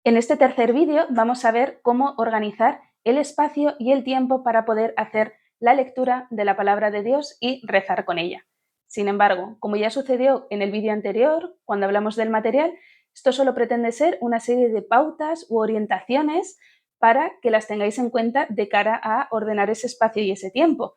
En este tercer vídeo vamos a ver cómo organizar el espacio y el tiempo para poder hacer la lectura de la palabra de Dios y rezar con ella. Sin embargo, como ya sucedió en el vídeo anterior, cuando hablamos del material, esto solo pretende ser una serie de pautas u orientaciones para que las tengáis en cuenta de cara a ordenar ese espacio y ese tiempo.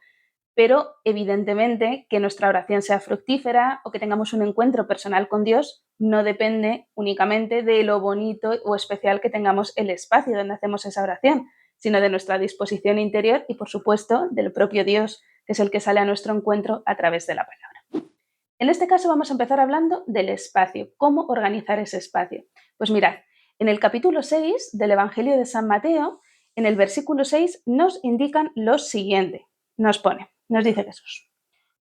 Pero evidentemente que nuestra oración sea fructífera o que tengamos un encuentro personal con Dios no depende únicamente de lo bonito o especial que tengamos el espacio donde hacemos esa oración, sino de nuestra disposición interior y, por supuesto, del propio Dios, que es el que sale a nuestro encuentro a través de la palabra. En este caso vamos a empezar hablando del espacio, cómo organizar ese espacio. Pues mirad, en el capítulo 6 del Evangelio de San Mateo, en el versículo 6 nos indican lo siguiente. Nos dice Jesús: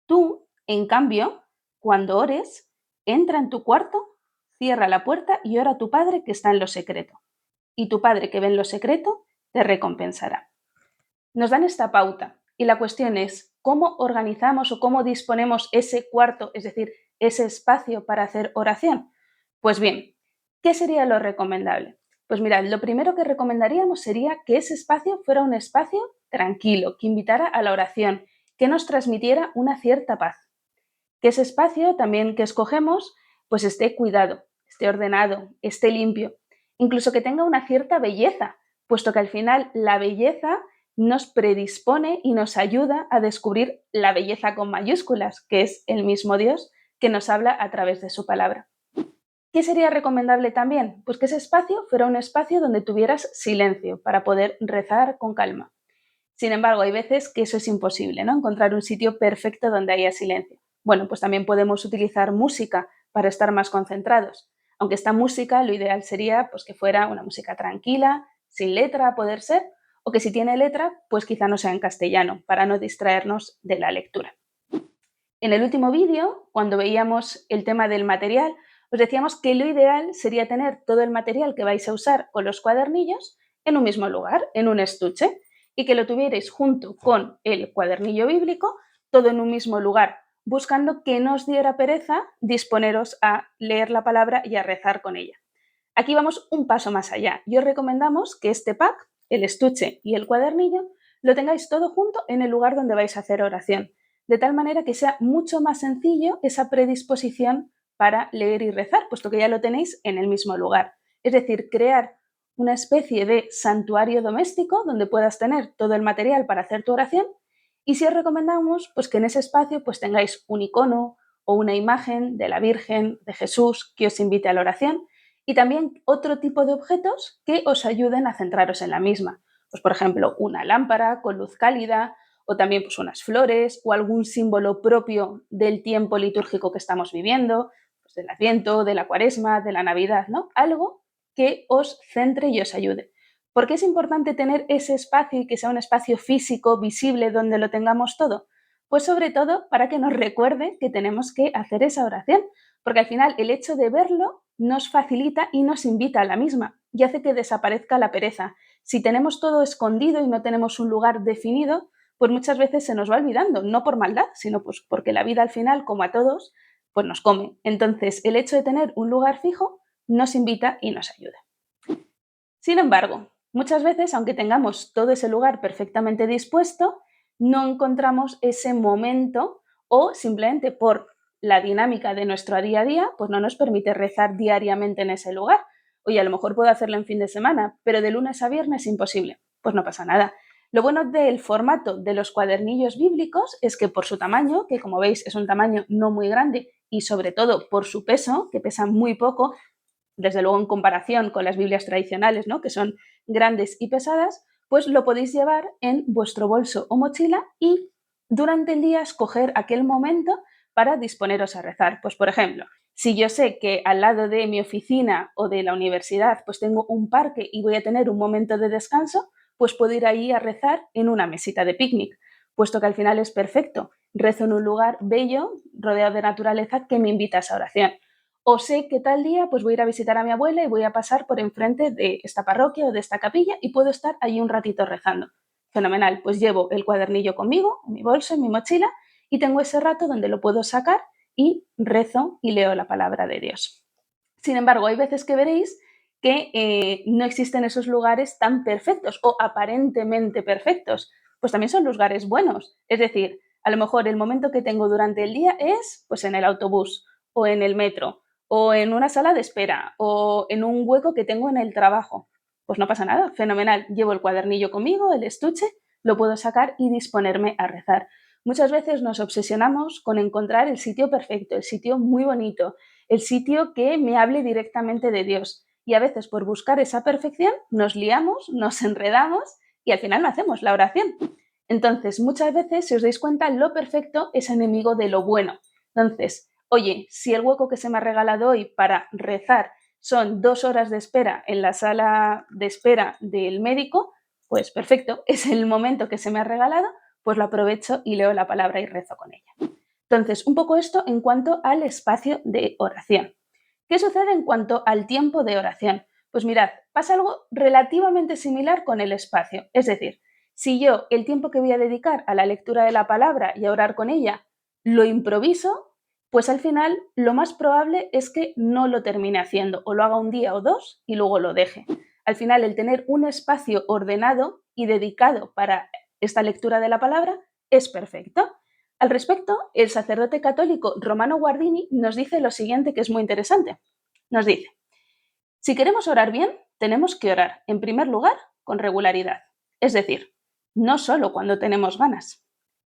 tú, en cambio, cuando ores, entra en tu cuarto, cierra la puerta y ora a tu Padre que está en lo secreto. Y tu Padre que ve en lo secreto te recompensará. Nos dan esta pauta y la cuestión es cómo organizamos o cómo disponemos ese cuarto, es decir, ese espacio para hacer oración. Pues bien, ¿qué sería lo recomendable? Pues mirad, lo primero que recomendaríamos sería que ese espacio fuera un espacio tranquilo, que invitara a la oración, que nos transmitiera una cierta paz. Que ese espacio también que escogemos pues esté cuidado, esté ordenado, esté limpio, incluso que tenga una cierta belleza, puesto que al final la belleza nos predispone y nos ayuda a descubrir la belleza con mayúsculas, que es el mismo Dios que nos habla a través de su palabra. ¿Qué sería recomendable también? Pues que ese espacio fuera un espacio donde tuvieras silencio para poder rezar con calma. Sin embargo, hay veces que eso es imposible, ¿no? Encontrar un sitio perfecto donde haya silencio. Bueno, pues también podemos utilizar música para estar más concentrados. Aunque esta música, lo ideal sería pues, que fuera una música tranquila, sin letra a poder ser, o que si tiene letra, pues quizá no sea en castellano, para no distraernos de la lectura. En el último vídeo, cuando veíamos el tema del material, os decíamos que lo ideal sería tener todo el material que vais a usar con los cuadernillos en un mismo lugar, en un estuche, y que lo tuvierais junto con el cuadernillo bíblico, todo en un mismo lugar, buscando que no os diera pereza disponeros a leer la palabra y a rezar con ella. Aquí vamos un paso más allá y os recomendamos que este pack, el estuche y el cuadernillo, lo tengáis todo junto en el lugar donde vais a hacer oración, de tal manera que sea mucho más sencillo esa predisposición para leer y rezar, puesto que ya lo tenéis en el mismo lugar. Es decir, crear una especie de santuario doméstico donde puedas tener todo el material para hacer tu oración, y si os recomendamos pues que en ese espacio pues tengáis un icono o una imagen de la Virgen, de Jesús, que os invite a la oración, y también otro tipo de objetos que os ayuden a centraros en la misma. Pues, por ejemplo, una lámpara con luz cálida, o también pues, unas flores o algún símbolo propio del tiempo litúrgico que estamos viviendo, pues, del Adviento, de la Cuaresma, de la Navidad, ¿no? Algo que os centre y os ayude. ¿Por qué es importante tener ese espacio y que sea un espacio físico, visible, donde lo tengamos todo? Pues sobre todo para que nos recuerde que tenemos que hacer esa oración, porque al final el hecho de verlo nos facilita y nos invita a la misma y hace que desaparezca la pereza. Si tenemos todo escondido y no tenemos un lugar definido, pues muchas veces se nos va olvidando, no por maldad, sino pues porque la vida al final, como a todos, pues nos come. Entonces, el hecho de tener un lugar fijo nos invita y nos ayuda. Sin embargo, muchas veces, aunque tengamos todo ese lugar perfectamente dispuesto, no encontramos ese momento o simplemente por la dinámica de nuestro día a día, pues no nos permite rezar diariamente en ese lugar. Oye, a lo mejor puedo hacerlo en fin de semana, pero de lunes a viernes imposible. Pues no pasa nada. Lo bueno del formato de los cuadernillos bíblicos es que por su tamaño, que como veis es un tamaño no muy grande, y sobre todo por su peso, que pesa muy poco, desde luego en comparación con las Biblias tradicionales, ¿no? Que son grandes y pesadas, pues lo podéis llevar en vuestro bolso o mochila y durante el día escoger aquel momento para disponeros a rezar. Pues por ejemplo, si yo sé que al lado de mi oficina o de la universidad pues tengo un parque y voy a tener un momento de descanso, pues puedo ir ahí a rezar en una mesita de picnic, puesto que al final es perfecto. Rezo en un lugar bello, rodeado de naturaleza, que me invita a esa oración. O sé que tal día pues voy a ir a visitar a mi abuela y voy a pasar por enfrente de esta parroquia o de esta capilla y puedo estar allí un ratito rezando. Fenomenal, pues llevo el cuadernillo conmigo, en mi bolso, en mi mochila, y tengo ese rato donde lo puedo sacar y rezo y leo la palabra de Dios. Sin embargo, hay veces que veréis que no existen esos lugares tan perfectos o aparentemente perfectos. Pues también son lugares buenos. Es decir, a lo mejor el momento que tengo durante el día es pues en el autobús o en el metro o en una sala de espera o en un hueco que tengo en el trabajo. Pues no pasa nada, fenomenal. Llevo el cuadernillo conmigo, el estuche, lo puedo sacar y disponerme a rezar. Muchas veces nos obsesionamos con encontrar el sitio perfecto, el sitio muy bonito, el sitio que me hable directamente de Dios. Y a veces por buscar esa perfección nos liamos, nos enredamos y al final no hacemos la oración. Entonces, muchas veces, si os dais cuenta, lo perfecto es enemigo de lo bueno. Entonces, oye, si el hueco que se me ha regalado hoy para rezar son 2 horas de espera en la sala de espera del médico, pues perfecto, es el momento que se me ha regalado, pues lo aprovecho y leo la palabra y rezo con ella. Entonces, un poco esto en cuanto al espacio de oración. ¿Qué sucede en cuanto al tiempo de oración? Pues mirad, pasa algo relativamente similar con el espacio. Es decir, si yo el tiempo que voy a dedicar a la lectura de la palabra y a orar con ella lo improviso, pues al final lo más probable es que no lo termine haciendo o lo haga un día o dos y luego lo deje. Al final, el tener un espacio ordenado y dedicado para esta lectura de la palabra es perfecto. Al respecto, el sacerdote católico Romano Guardini nos dice lo siguiente, que es muy interesante. Nos dice: si queremos orar bien, tenemos que orar, en primer lugar, con regularidad. Es decir, no solo cuando tenemos ganas.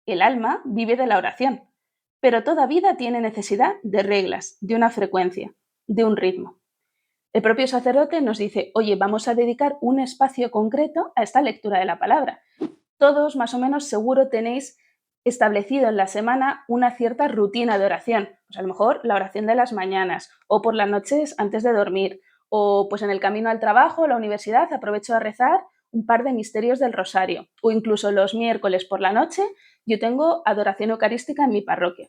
El alma vive de la oración, pero toda vida tiene necesidad de reglas, de una frecuencia, de un ritmo. El propio sacerdote nos dice: oye, vamos a dedicar un espacio concreto a esta lectura de la palabra. Todos más o menos seguro tenéis establecido en la semana una cierta rutina de oración. Pues a lo mejor la oración de las mañanas o por las noches antes de dormir o pues en el camino al trabajo o la universidad aprovecho a rezar un par de misterios del rosario o incluso los miércoles por la noche yo tengo adoración eucarística en mi parroquia.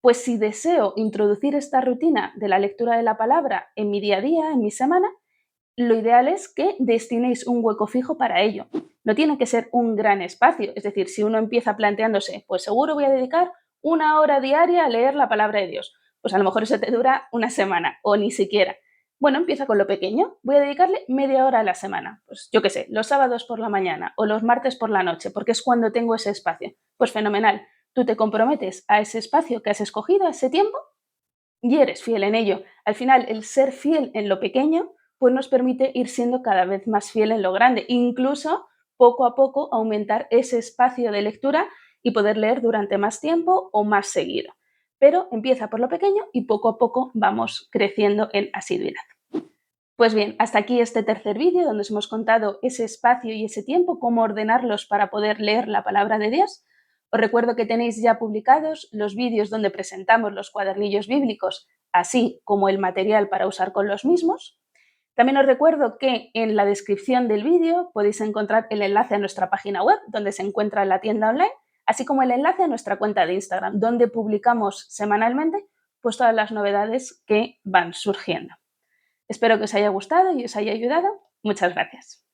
Pues si deseo introducir esta rutina de la lectura de la palabra en mi día a día, en mi semana, lo ideal es que destinéis un hueco fijo para ello. No tiene que ser un gran espacio, es decir, si uno empieza planteándose, pues seguro voy a dedicar 1 hora diaria a leer la palabra de Dios, pues a lo mejor eso te dura una semana o ni siquiera. Bueno, empieza con lo pequeño, voy a dedicarle media hora a la semana, pues yo qué sé, los sábados por la mañana o los martes por la noche, porque es cuando tengo ese espacio. Pues fenomenal, tú te comprometes a ese espacio que has escogido, a ese tiempo, y eres fiel en ello. Al final, el ser fiel en lo pequeño pues nos permite ir siendo cada vez más fiel en lo grande, incluso poco a poco aumentar ese espacio de lectura y poder leer durante más tiempo o más seguido. Pero empieza por lo pequeño y poco a poco vamos creciendo en asiduidad. Pues bien, hasta aquí este tercer vídeo donde os hemos contado ese espacio y ese tiempo, cómo ordenarlos para poder leer la palabra de Dios. Os recuerdo que tenéis ya publicados los vídeos donde presentamos los cuadernillos bíblicos, así como el material para usar con los mismos. También os recuerdo que en la descripción del vídeo podéis encontrar el enlace a nuestra página web, donde se encuentra la tienda online, así como el enlace a nuestra cuenta de Instagram, donde publicamos semanalmente pues todas las novedades que van surgiendo. Espero que os haya gustado y os haya ayudado. Muchas gracias.